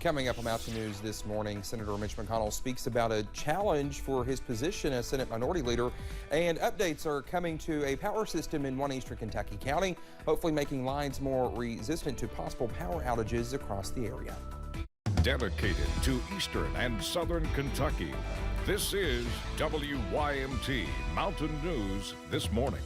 Coming up on Mountain News this morning, Senator Mitch McConnell speaks about a challenge for his position as Senate Minority Leader, and updates are coming to a power system in one eastern Kentucky county, hopefully making lines more resistant to possible power outages across the area. Dedicated to eastern and southern Kentucky, this is WYMT Mountain News this morning.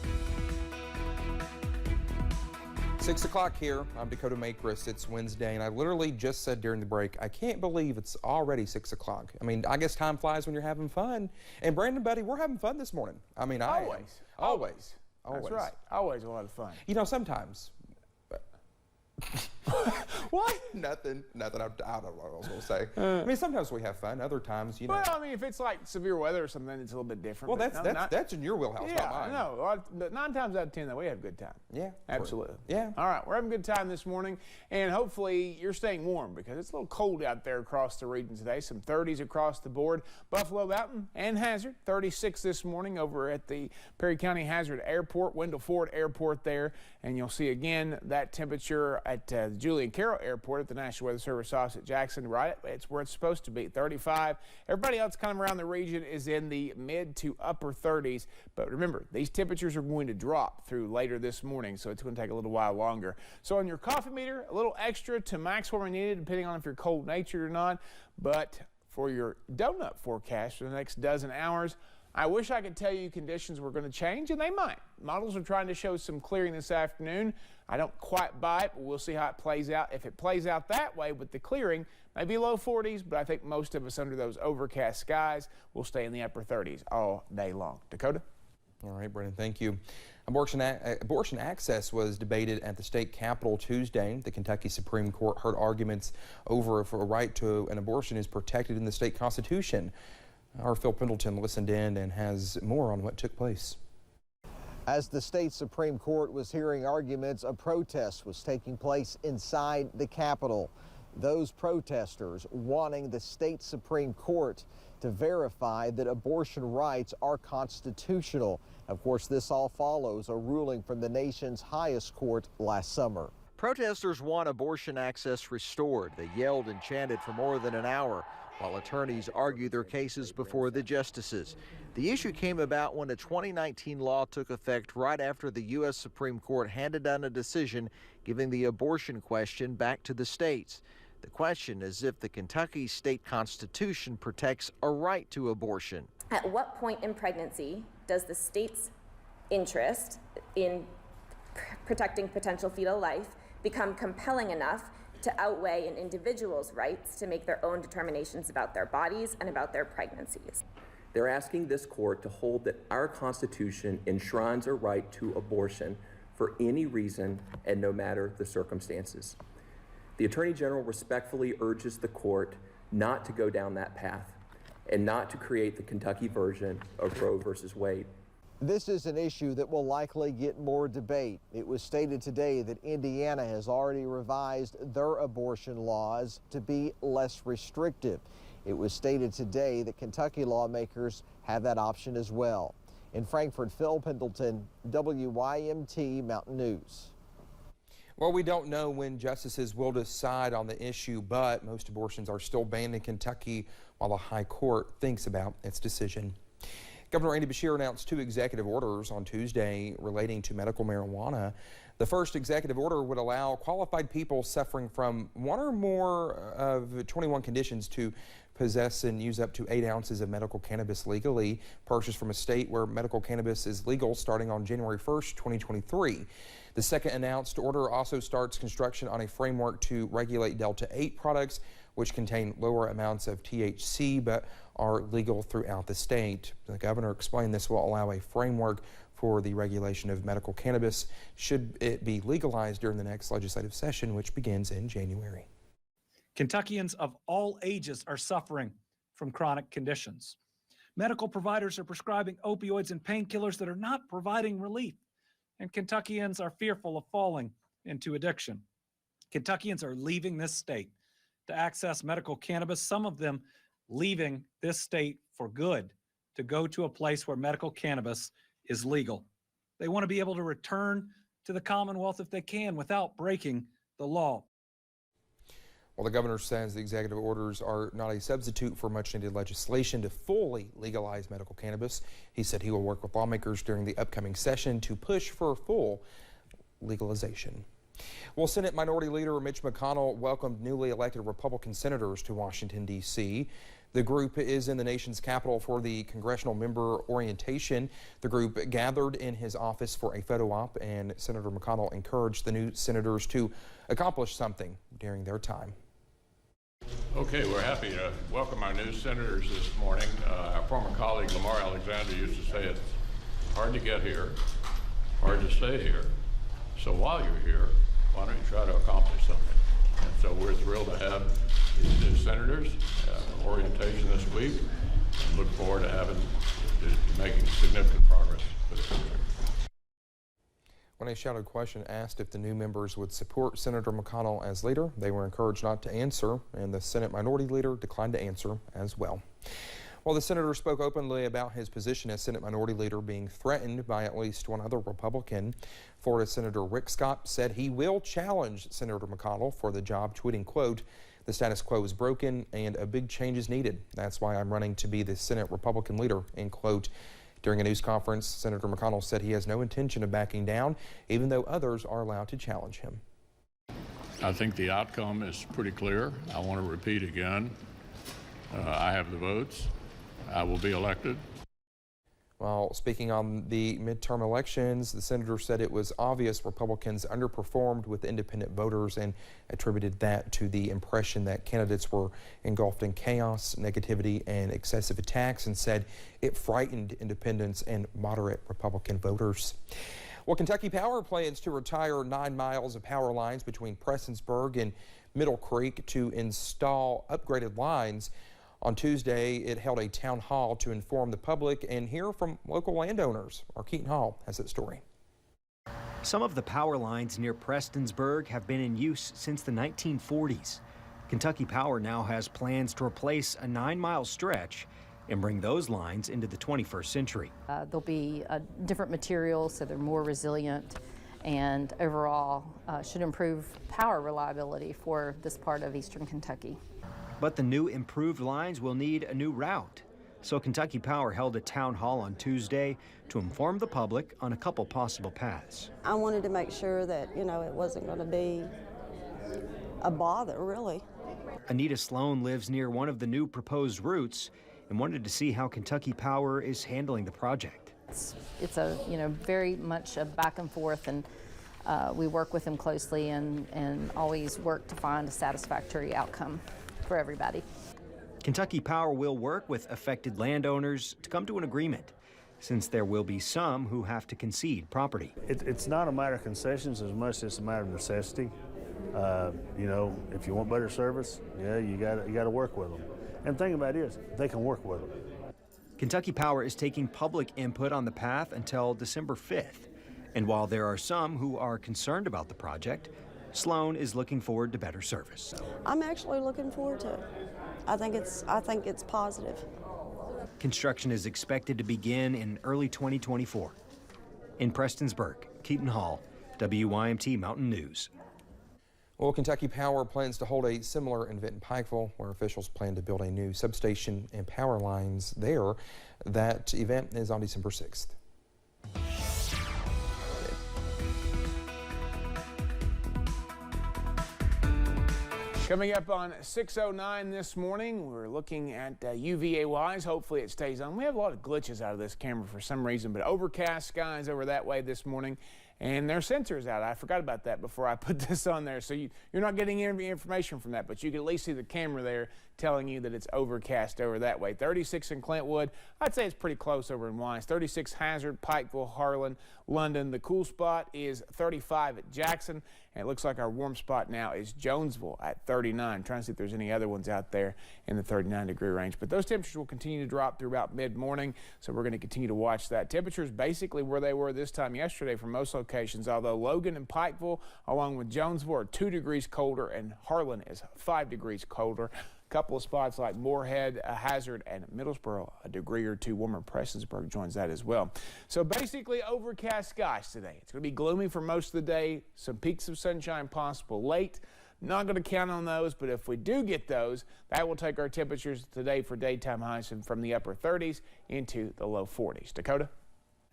6 o'clock here. I'm Dakota Makris. It's Wednesday, and I literally just said during the break, I can't believe it's already 6 o'clock. I mean, I guess time flies when you're having fun. And Brandon, buddy, we're having fun this morning. I mean, Always. That's right. Always a lot of fun. You know, sometimes. What? Nothing. I don't know what I was going to say. I mean, sometimes we have fun. Other times, you know. Well, I mean, if it's like severe weather or something, it's a little bit different. Well, that's in your wheelhouse, not mine. Yeah, but 9 times out of 10, though, we have a good time. Yeah. Absolutely. Yeah. All right, we're having a good time this morning, and hopefully you're staying warm because it's a little cold out there across the region today. Some 30s across the board. Buffalo Mountain and Hazard, 36 this morning over at the Perry County Hazard Airport, Wendell Ford Airport there, and you'll see again that temperature at the Julian Carroll Airport at the National Weather Service office at Jackson, right? It's where it's supposed to be, 35. Everybody else kind of around the region is in the mid to upper 30s. But remember, these temperatures are going to drop through later this morning, so it's going to take a little while longer. So on your coffee meter, a little extra to max what we needed, depending on if you're cold-natured or not. But for your donut forecast for the next dozen hours, I wish I could tell you conditions were going to change, and they might. Models are trying to show some clearing this afternoon. I don't quite buy it, but we'll see how it plays out. If it plays out that way with the clearing, maybe low 40s, but I think most of us under those overcast skies will stay in the upper 30s all day long. Dakota? All right, Brendan, thank you. Abortion access was debated at the state capitol Tuesday. The Kentucky Supreme Court heard arguments over if a right to an abortion is protected in the state constitution. Our Phil Pendleton listened in and has more on what took place. As the state Supreme Court was hearing arguments, a protest was taking place inside the Capitol. Those protesters wanting the state Supreme Court to verify that abortion rights are constitutional. Of course, this all follows a ruling from the nation's highest court last summer. Protesters want abortion access restored. They yelled and chanted for more than an hour, while attorneys argue their cases before the justices. The issue came about when a 2019 law took effect right after the U.S. Supreme Court handed down a decision giving the abortion question back to the states. The question is if the Kentucky state constitution protects a right to abortion. At what point in pregnancy does the state's interest in protecting potential fetal life become compelling enough to outweigh an individual's rights to make their own determinations about their bodies and about their pregnancies? They're asking this court to hold that our Constitution enshrines a right to abortion for any reason and no matter the circumstances. The Attorney General respectfully urges the court not to go down that path and not to create the Kentucky version of Roe versus Wade. This is an issue that will likely get more debate. It was stated today that Indiana has already revised their abortion laws to be less restrictive. It was stated today that Kentucky lawmakers have that option as well. In Frankfort, Phil Pendleton, WYMT Mountain News. Well, we don't know when justices will decide on the issue, but most abortions are still banned in Kentucky while the High Court thinks about its decision. Governor Andy Beshear announced 2 executive orders on Tuesday relating to medical marijuana. The first executive order would allow qualified people suffering from one or more of 21 conditions to possess and use up to 8 ounces of medical cannabis legally, purchased from a state where medical cannabis is legal starting on January 1st, 2023. The second announced order also starts construction on a framework to regulate Delta 8 products, which contain lower amounts of THC but are legal throughout the state. The governor explained this will allow a framework for the regulation of medical cannabis should it be legalized during the next legislative session, which begins in January. Kentuckians of all ages are suffering from chronic conditions. Medical providers are prescribing opioids and painkillers that are not providing relief, and Kentuckians are fearful of falling into addiction. Kentuckians are leaving this state to access medical cannabis, some of them leaving this state for good to go to a place where medical cannabis is legal. They want to be able to return to the Commonwealth if they can without breaking the law. Well, the governor says the executive orders are not a substitute for much needed legislation to fully legalize medical cannabis. He said he will work with lawmakers during the upcoming session to push for full legalization. Well, Senate Minority Leader Mitch McConnell welcomed newly elected Republican senators to Washington, D.C. The group is in the nation's capital for the congressional member orientation. The group gathered in his office for a photo op, and Senator McConnell encouraged the new senators to accomplish something during their time. Okay, we're happy to welcome our new senators this morning. Our former colleague Lamar Alexander used to say it's hard to get here, hard to stay here. So while you're here, why don't you try to accomplish something? And so we're thrilled to have these new senators orientation this week, and look forward to making significant progress for the country. When a shouted question asked if the new members would support Senator McConnell as leader, they were encouraged not to answer, and the Senate Minority Leader declined to answer as well. Well, the senator spoke openly about his position as Senate Minority Leader being threatened by at least one other Republican. Florida Senator Rick Scott said he will challenge Senator McConnell for the job, tweeting, quote, "The status quo is broken and a big change is needed. That's why I'm running to be the Senate Republican leader," end quote. During a news conference, Senator McConnell said he has no intention of backing down, even though others are allowed to challenge him. I think the outcome is pretty clear. I want to repeat again. I have the votes. I will be elected. While speaking on the midterm elections, the senator said it was obvious Republicans underperformed with independent voters and attributed that to the impression that candidates were engulfed in chaos, negativity, and excessive attacks, and said it frightened independents and moderate Republican voters. Well, Kentucky Power plans to retire 9 miles of power lines between Prestonsburg and Middle Creek to install upgraded lines. On Tuesday, it held a town hall to inform the public and hear from local landowners. Our Keaton Hall has that story. Some of the power lines near Prestonsburg have been in use since the 1940s. Kentucky Power now has plans to replace a 9-mile stretch and bring those lines into the 21st century. There'll be different materials, so they're more resilient, and overall should improve power reliability for this part of eastern Kentucky. But the new improved lines will need a new route. So Kentucky Power held a town hall on Tuesday to inform the public on a couple possible paths. I wanted to make sure that, it wasn't going to be a bother, really. Anita Sloan lives near one of the new proposed routes and wanted to see how Kentucky Power is handling the project. It's a, very much a back and forth, and we work with them closely and always work to find a satisfactory outcome for everybody. Kentucky Power will work with affected landowners to come to an agreement, since there will be some who have to concede property. It's not a matter of concessions as much as it's a matter of necessity. If you want better service, you got to work with them. And the thing about it is, they can work with them. Kentucky Power is taking public input on the path until December 5th. And while there are some who are concerned about the project, Sloan is looking forward to better service. I'm actually looking forward to it. I think it's positive. Construction is expected to begin in early 2024. In Prestonsburg, Keaton Hall, WYMT Mountain News. Well, Kentucky Power plans to hold a similar event in Pikeville, where officials plan to build a new substation and power lines there. That event is on December 6th. Coming up on 6:09 this morning, we're looking at UVA-wise. Hopefully it stays on. We have a lot of glitches out of this camera for some reason, but overcast skies over that way this morning. And their sensors out. I forgot about that before I put this on there. So you're not getting any information from that, but you can at least see the camera there telling you that it's overcast over that way. 36 in Clintwood. I'd say it's pretty close over in Wise. 36 Hazard, Pikeville, Harlan, London. The cool spot is 35 at Jackson. And it looks like our warm spot now is Jonesville at 39. I'm trying to see if there's any other ones out there in the 39-degree range. But those temperatures will continue to drop through about mid-morning, so we're going to continue to watch that. Temperatures basically where they were this time yesterday for most locations, although Logan and Pikeville, along with Jonesville, are 2 degrees colder, and Harlan is 5 degrees colder. A couple of spots like Moorhead, Hazard, and Middlesboro, a degree or 2 warmer. Prestonsburg joins that as well. So basically overcast skies today. It's going to be gloomy for most of the day. Some peaks of sunshine possible late. Not going to count on those, but if we do get those, that will take our temperatures today for daytime highs from the upper 30s into the low 40s. Dakota?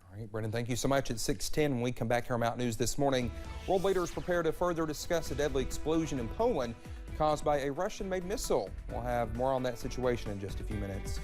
All right, Brendan, thank you so much. At 6:10, when we come back here on Mountain News this morning, world leaders prepare to further discuss a deadly explosion in Poland caused by a Russian-made missile. We'll have more on that situation in just a few minutes.